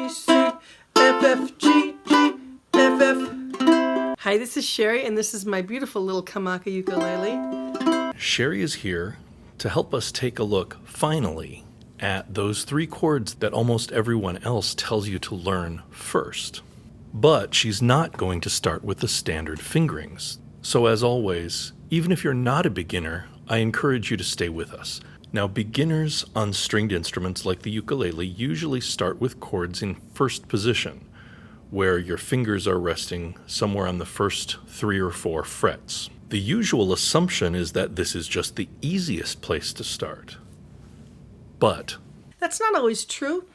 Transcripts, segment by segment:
C, C, F, F, G, G, F, F. Hi, this is Sheri, and this is my beautiful little Kamaka ukulele. Sheri is here to help us take a look, finally, at those 3 chords that almost everyone else tells you to learn first. But she's not going to start with the standard fingerings. So as always, even if you're not a beginner, I encourage you to stay with us. Now, beginners on stringed instruments like the ukulele usually start with chords in first position, where your fingers are resting somewhere on the first 3 or 4 frets. The usual assumption is that this is just the easiest place to start. But that's not always true.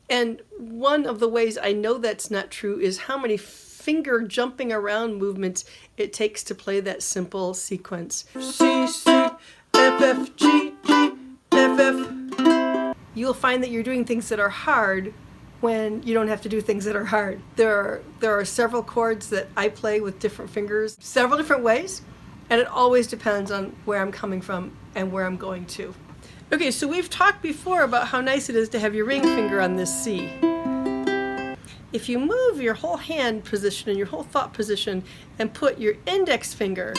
And one of the ways I know that's not true is how many finger jumping around movements it takes to play that simple sequence. C, C, F, F, G, G, F, F. You'll find that you're doing things that are hard when you don't have to do things that are hard. There are several chords that I play with different fingers, several different ways, and it always depends on where I'm coming from and where I'm going to. Okay, so we've talked before about how nice it is to have your ring finger on this C. If you move your whole hand position and your whole thought position and put your index finger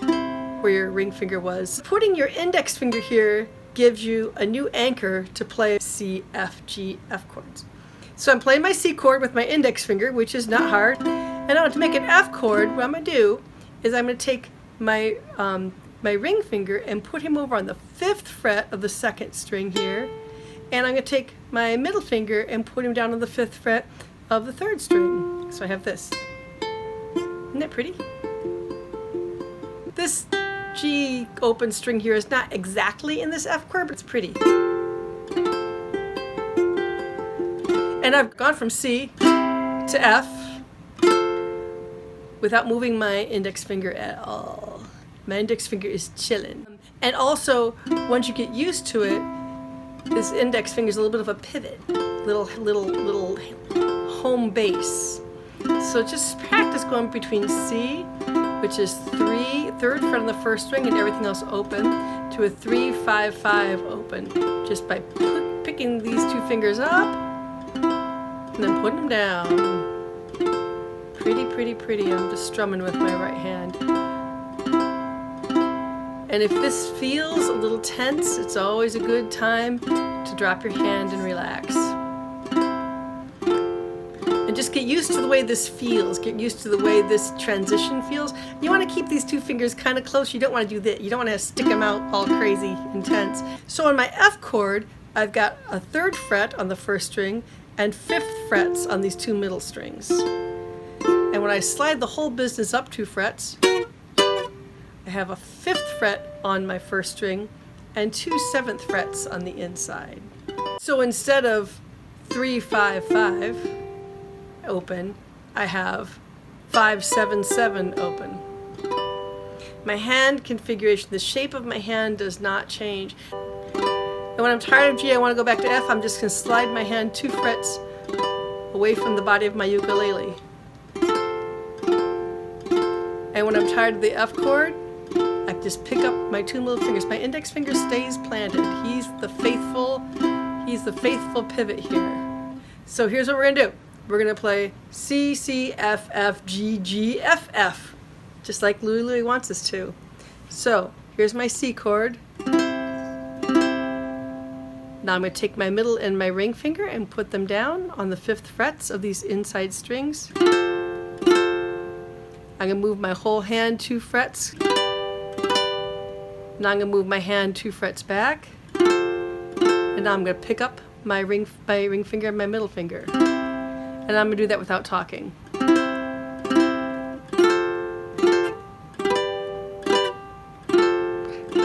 where your ring finger was, putting your index finger here gives you a new anchor to play C, F, G, F chords. So I'm playing my C chord with my index finger, which is not hard. And now to make an F chord, what I'm going to do is I'm going to take my ring finger and put him over on the 5th fret of the 2nd string here. And I'm going to take my middle finger and put him down on the 5th fret of the 3rd string. So I have this. Isn't that pretty? This G open string here is not exactly in this F chord, but it's pretty. And I've gone from C to F without moving my index finger at all. My index finger is chilling. And also, once you get used to it, this index finger is a little bit of a pivot, little home base. So just practice going between C, which is 3rd fret on the 1st string and everything else open, to a 3, 5, 5 open, just by picking these 2 fingers up and then putting them down. Pretty, pretty, pretty. I'm just strumming with my right hand. And if this feels a little tense, it's always a good time to drop your hand and relax. And just get used to the way this feels. Get used to the way this transition feels. You want to keep these 2 fingers kind of close. You don't want to do that. You don't want to stick them out all crazy intense. So on my F chord, I've got a 3rd fret on the 1st string and 5th frets on these 2 middle strings. And when I slide the whole business up 2 frets, I have a 5th fret on my 1st string and 2 7th frets on the inside. So instead of 3, 5, 5 open, I have 5, 7, 7 open. My hand configuration, the shape of my hand does not change. And when I'm tired of G, I want to go back to F, I'm just going to slide my hand 2 frets away from the body of my ukulele. And when I'm tired of the F chord, I just pick up my 2 middle fingers. My index finger stays planted. He's the faithful pivot here. So here's what we're gonna do. We're gonna play C, C, F, F, G, G, F, F, just like Louie wants us to. So here's my C chord. Now I'm gonna take my middle and my ring finger and put them down on the 5th frets of these inside strings. I'm going to move my whole hand 2 frets. Now I'm going to move my hand 2 frets back. And now I'm going to pick up my ring finger and my middle finger. And I'm going to do that without talking. And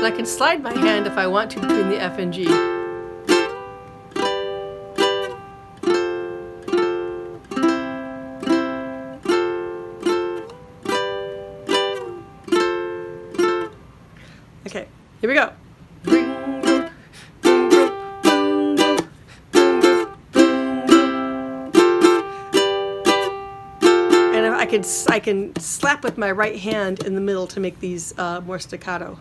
I can slide my hand if I want to between the F and G. Okay, here we go. And I can slap with my right hand in the middle to make these more staccato.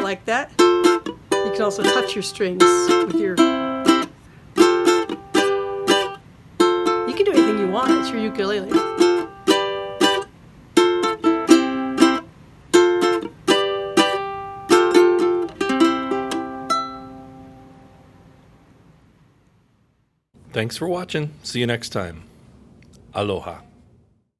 like that. You can also touch your strings with your... You can do anything you want. It's your ukulele. Thanks for watching. See you next time. Aloha.